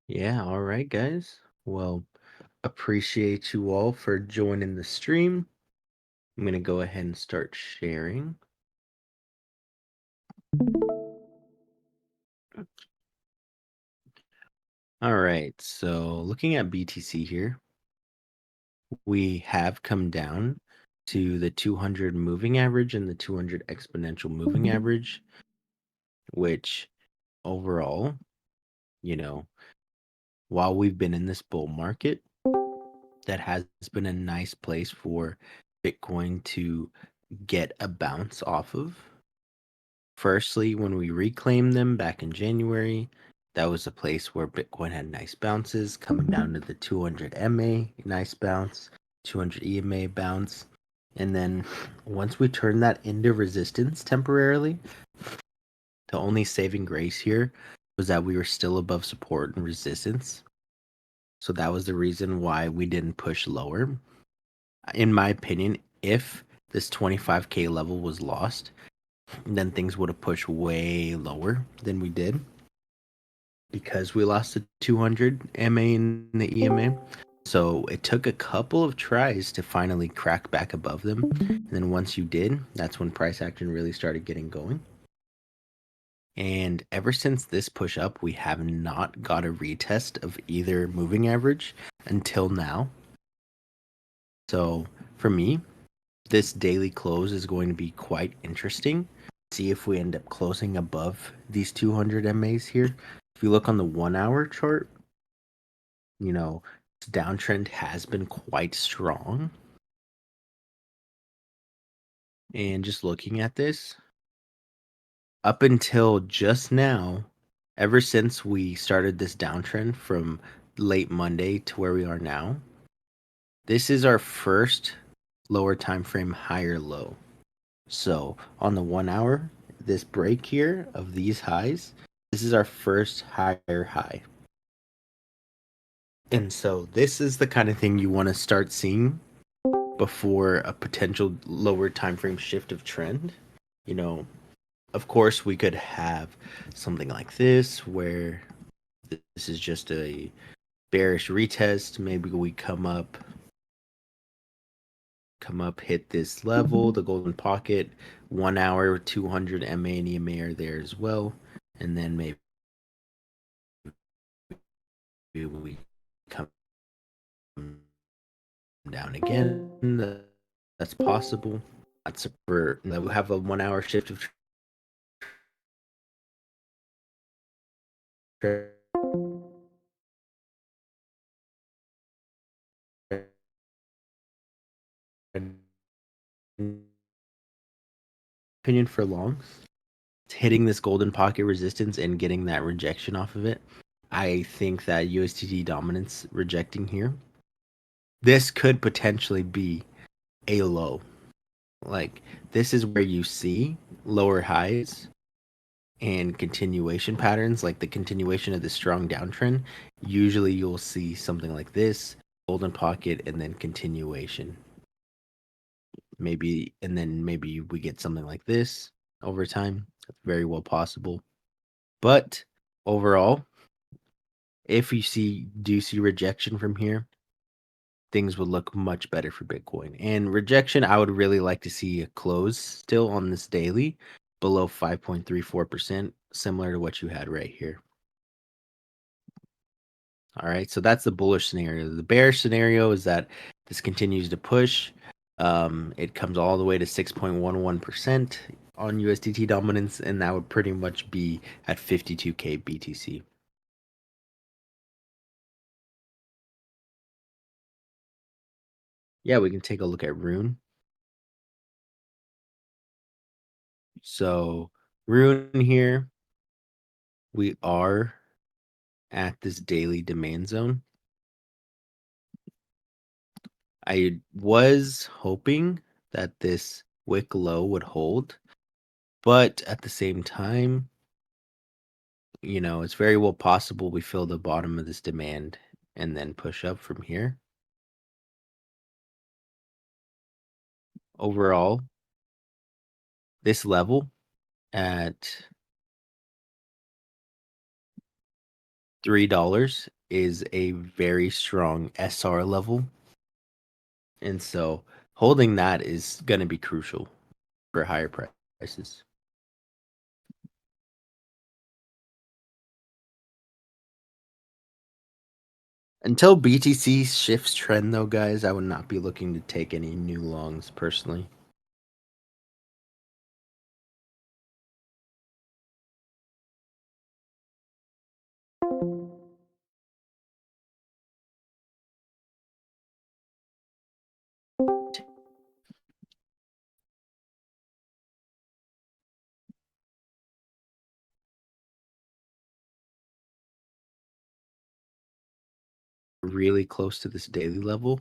Yeah, all right, guys. Well, appreciate you all for joining the stream. I'm going to go ahead and start sharing. All right, so looking at BTC here, we have come down to the 200 moving average and the 200 exponential moving average, which overall, you know, while we've been in this bull market, that has been a nice place for Bitcoin to get a bounce off of. Firstly, when we reclaimed them back in January, that was a place where Bitcoin had nice bounces, coming down to the 200 MA, nice bounce, 200 EMA bounce. And then once we turned that into resistance temporarily, the only saving grace here was that we were still above support and resistance. So that was the reason why we didn't push lower. In my opinion, if this 25K level was lost, then things would have pushed way lower than we did because we lost the 200 MA in the EMA. So it took a couple of tries to finally crack back above them. And then once you did, that's when price action really started getting going. And ever since this push up, we have not got a retest of either moving average until now. So for me, this daily close is going to be quite interesting. See if we end up closing above these 200 MAs here. If you look on the 1 hour chart, this downtrend has been quite strong. And just looking at this, up until just now, ever since we started this downtrend from late Monday to where we are now, this is our first lower time frame higher low. So on the 1 hour, this break here of these highs, this is our first higher high. And so this is the kind of thing you want to start seeing before a potential lower time frame shift of trend. You know, of course we could have something like this where this is just a bearish retest. Maybe we come up, hit this level, the golden pocket, 1 hour, 200 MA and EMA are there as well. And then maybe we come down again. That's possible. That's for we have a 1 hour shift of opinion for longs. Hitting this golden pocket resistance and getting that rejection off of it. I think that USDT dominance rejecting here, this could potentially be a low. Like this is where you see lower highs and continuation patterns, like the continuation of the strong downtrend. Usually you'll see something like this, golden pocket, and then continuation. Maybe, and then maybe we get something like this over time. That's very well possible. But overall, if you do see rejection from here, things would look much better for Bitcoin. And rejection, I would really like to see a close still on this daily below 5.34%, similar to what you had right here. All right, so that's the bullish scenario. The bearish scenario is that this continues to push. It comes all the way to 6.11% on USDT dominance, and that would pretty much be at 52K BTC. Yeah, we can take a look at Rune. So Rune here, we are at this daily demand zone. I was hoping that this wick low would hold, but at the same time, it's very well possible we fill the bottom of this demand and then push up from here. Overall, this level at $3 is a very strong SR level. And so holding that is going to be crucial for higher prices. Until BTC shifts trend, though, guys, I would not be looking to take any new longs personally. Really close to this daily level.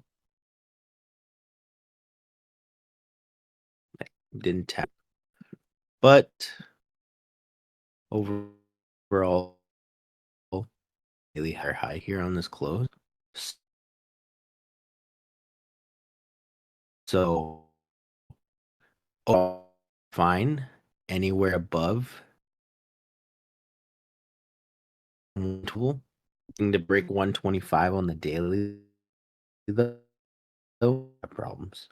Didn't tap. But overall, really high here on this close. So fine anywhere above tool to break 125 on the daily though problems.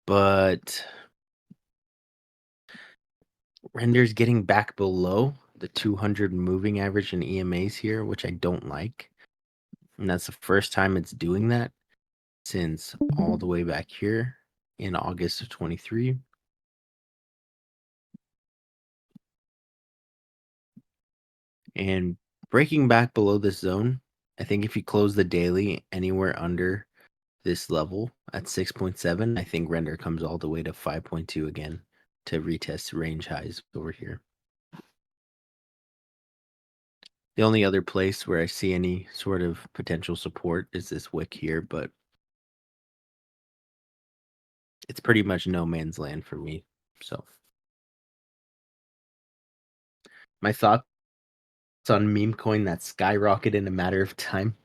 But render's getting back below the 200 moving average in EMAs here, which I don't like. And that's the first time it's doing that since all the way back here in August of 23. And breaking back below this zone, I think if you close the daily anywhere under this level at 6.7, I think render comes all the way to 5.2 again to retest range highs over here. The only other place where I see any sort of potential support is this wick here, but it's pretty much no man's land for me. So my thoughts on meme coin that skyrocketed in a matter of time.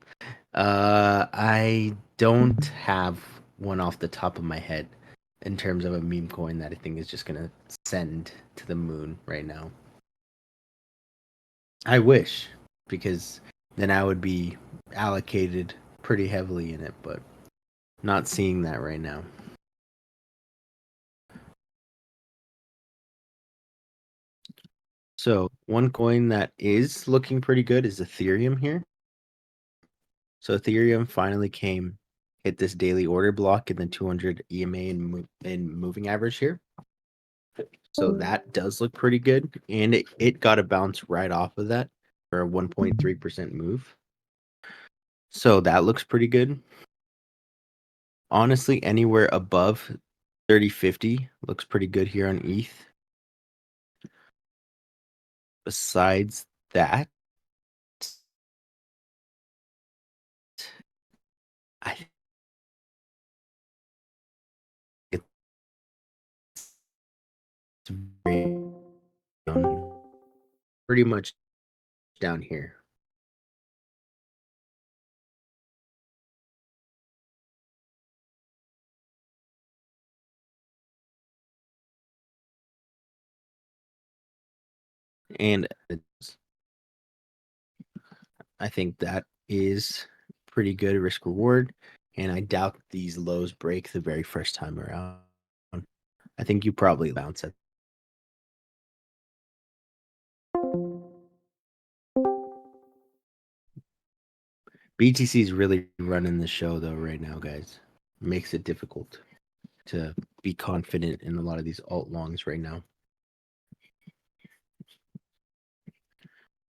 I don't have one off the top of my head in terms of a meme coin that I think is just gonna send to the moon right now. I wish, because then I would be allocated pretty heavily in it, but not seeing that right now. So one coin that is looking pretty good is Ethereum here. So Ethereum finally hit this daily order block in the 200 EMA and moving average here. So that does look pretty good. And it got a bounce right off of that for a 1.3% move. So that looks pretty good. Honestly, anywhere above 3050 looks pretty good here on ETH. Besides that, I think it's very, pretty much down here. And I think that is pretty good risk reward. And I doubt these lows break the very first time around. I think you probably bounce it. BTC is really running the show though right now, guys. Makes it difficult to be confident in a lot of these alt longs right now.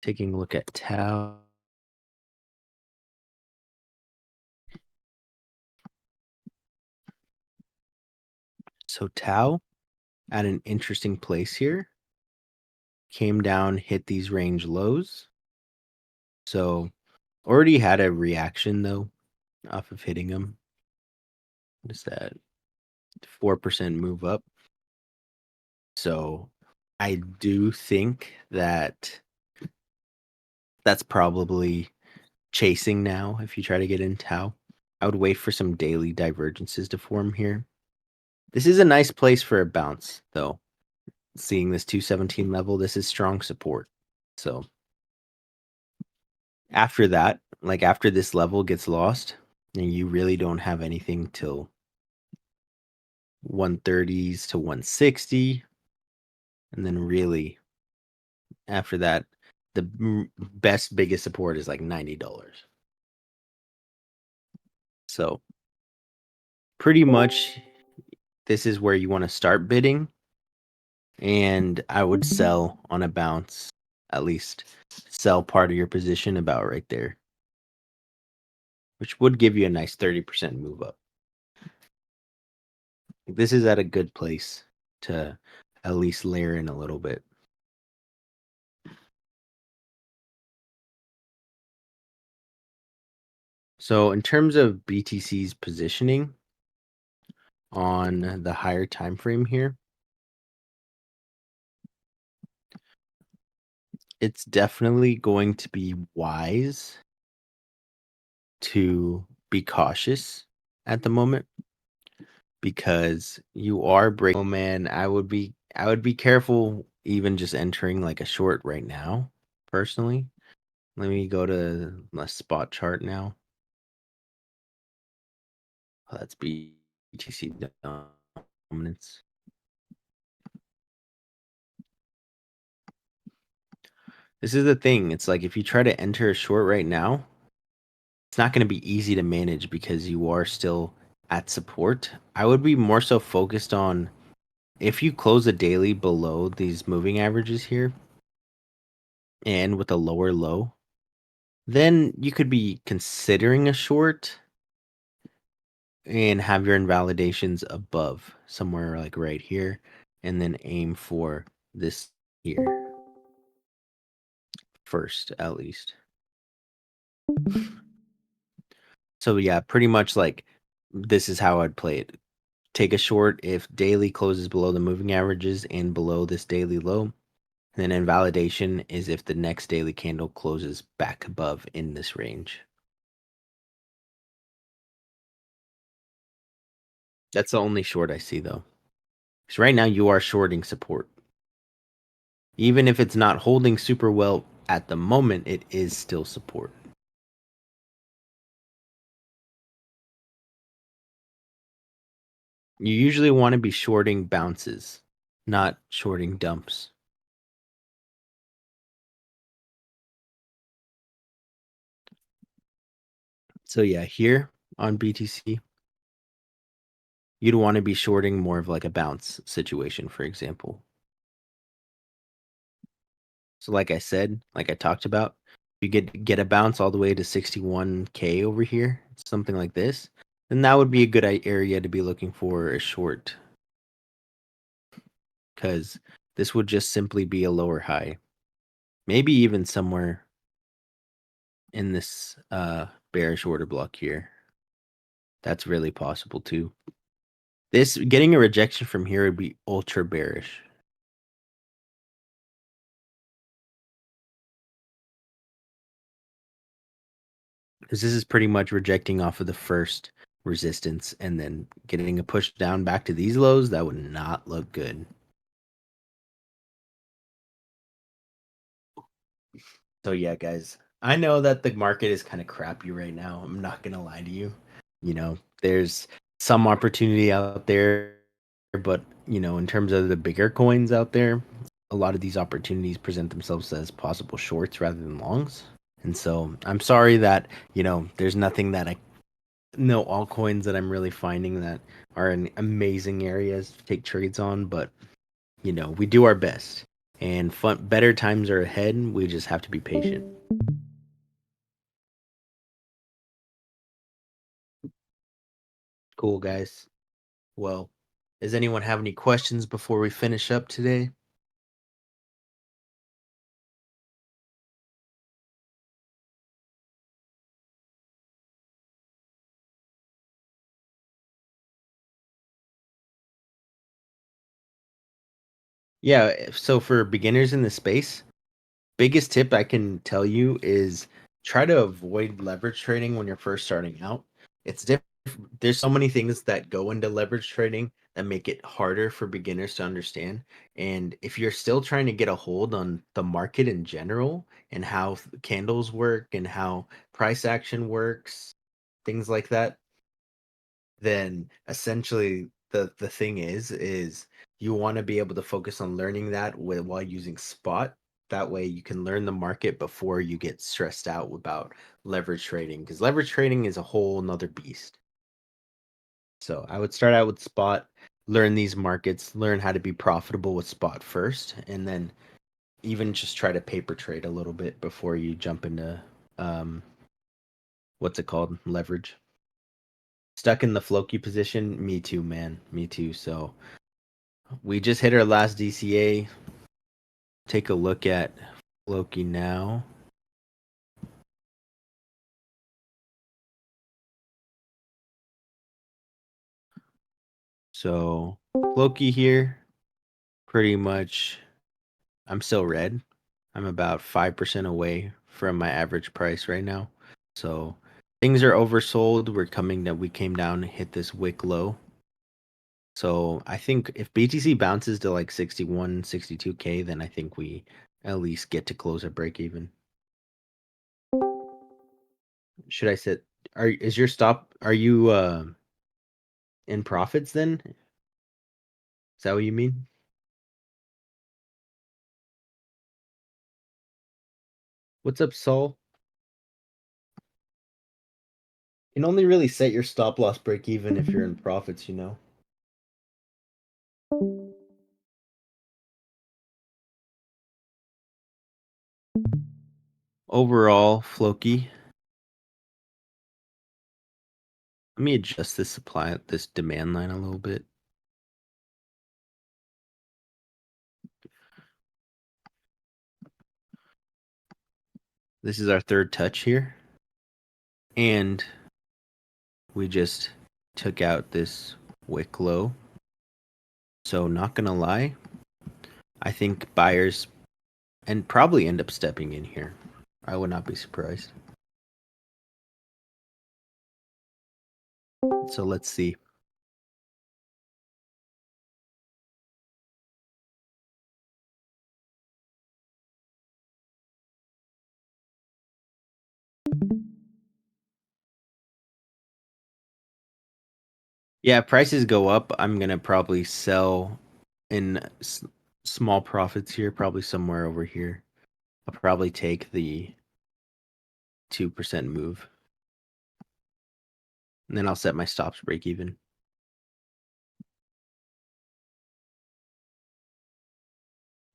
Taking a look at Tau. So Tau at an interesting place here. Came down, hit these range lows. So already had a reaction though off of hitting them. What is that? 4% move up. So I do think that That's probably chasing now if you try to get in Tau. I would wait for some daily divergences to form here. This is a nice place for a bounce, though. Seeing this 217 level, this is strong support. So after that, like after this level gets lost, and you really don't have anything till 130s to 160, and then really after that, the best biggest support is like $90. So pretty much this is where you want to start bidding, and I would sell on a bounce, at least sell part of your position about right there, which would give you a nice 30% move up. This is at a good place to at least layer in a little bit. So in terms of BTC's positioning on the higher time frame here, it's definitely going to be wise to be cautious at the moment because you are breaking. Oh man, I would be careful even just entering like a short right now, personally. Let me go to my spot chart now. Oh, that's BTC dominance. This is the thing. It's like if you try to enter a short right now, it's not going to be easy to manage because you are still at support. I would be more so focused on if you close a daily below these moving averages here and with a lower low, then you could be considering a short and have your invalidations above somewhere like right here and then aim for this here first at least. So yeah, pretty much like this is how I'd play it. Take a short if daily closes below the moving averages and below this daily low. And then invalidation is if the next daily candle closes back above in this range. That's the only short I see though. Because right now you are shorting support. Even if it's not holding super well at the moment, it is still support. You usually want to be shorting bounces, not shorting dumps. So yeah, here on BTC, you'd want to be shorting more of like a bounce situation, for example. So like I said, like I talked about, you get a bounce all the way to 61K over here, something like this, then that would be a good area to be looking for a short, because this would just simply be a lower high. Maybe even somewhere in this bearish order block here. That's really possible too. This getting a rejection from here would be ultra bearish. Because this is pretty much rejecting off of the first resistance and then getting a push down back to these lows. That would not look good. So yeah, guys, I know that the market is kind of crappy right now. I'm not gonna lie to you. There's some opportunity out there, but in terms of the bigger coins out there, a lot of these opportunities present themselves as possible shorts rather than longs. And so I'm sorry that, there's nothing that no altcoins that I'm really finding that are in amazing areas to take trades on, but we do our best. And better times are ahead. We just have to be patient. Cool, guys. Well, does anyone have any questions before we finish up today? Yeah, so for beginners in the space, biggest tip I can tell you is try to avoid leverage trading when you're first starting out. It's different. There's so many things that go into leverage trading that make it harder for beginners to understand. And if you're still trying to get a hold on the market in general and how candles work and how price action works, things like that, then essentially the thing is you want to be able to focus on learning that while using spot. That way you can learn the market before you get stressed out about leverage trading, because leverage trading is a whole nother beast. So I would start out with spot, learn these markets, learn how to be profitable with spot first, and then even just try to paper trade a little bit before you jump into um what's it called, leverage. Stuck in the floki position, me too, man, me too. So we just hit our last DCA. Take a look at Floki now. So Floki here, pretty much, I'm still red. I'm about 5% away from my average price right now. So things are oversold. We came down and hit this wick low. So I think if BTC bounces to like 61, 62K, then I think we at least get to close at break even. Should I sit? Is your stop? Are you in profits then? Is that what you mean? What's up, Saul? You can only really set your stop loss break even if you're in profits, you know. Overall, Floki. Let me adjust this demand line a little bit. This is our third touch here. And we just took out this wick low. So not gonna lie, I think buyers and probably end up stepping in here. I would not be surprised. So let's see. Yeah, prices go up. I'm gonna probably sell in small profits here, probably somewhere over here. I'll probably take the 2% move, and then I'll set my stops break even.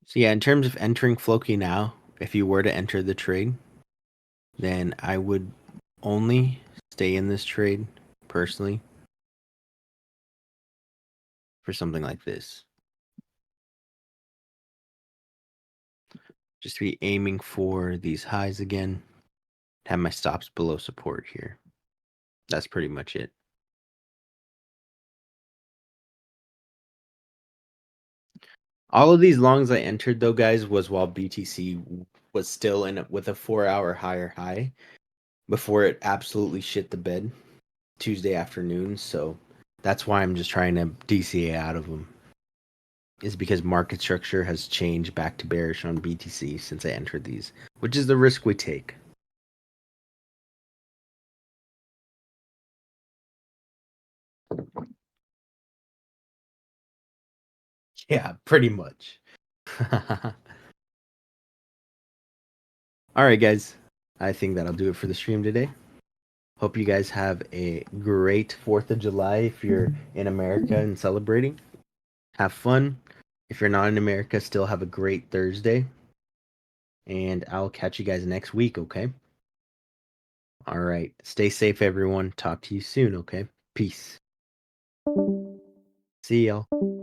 So yeah, in terms of entering Floki now, if you were to enter the trade, then I would only stay in this trade personally for something like this. Just be aiming for these highs again. Have my stops below support here. That's pretty much it. All of these longs I entered though, guys, was while BTC was still in it with a 4-hour higher high before it absolutely shit the bed Tuesday afternoon. So that's why I'm just trying to DCA out of them. Is because market structure has changed back to bearish on BTC since I entered these, which is the risk we take. Yeah, pretty much. All right, guys. I think that'll do it for the stream today. Hope you guys have a great 4th of July if you're in America and celebrating. Have fun. If you're not in America, still have a great Thursday. And I'll catch you guys next week, okay? All right. Stay safe, everyone. Talk to you soon, okay? Peace. See y'all.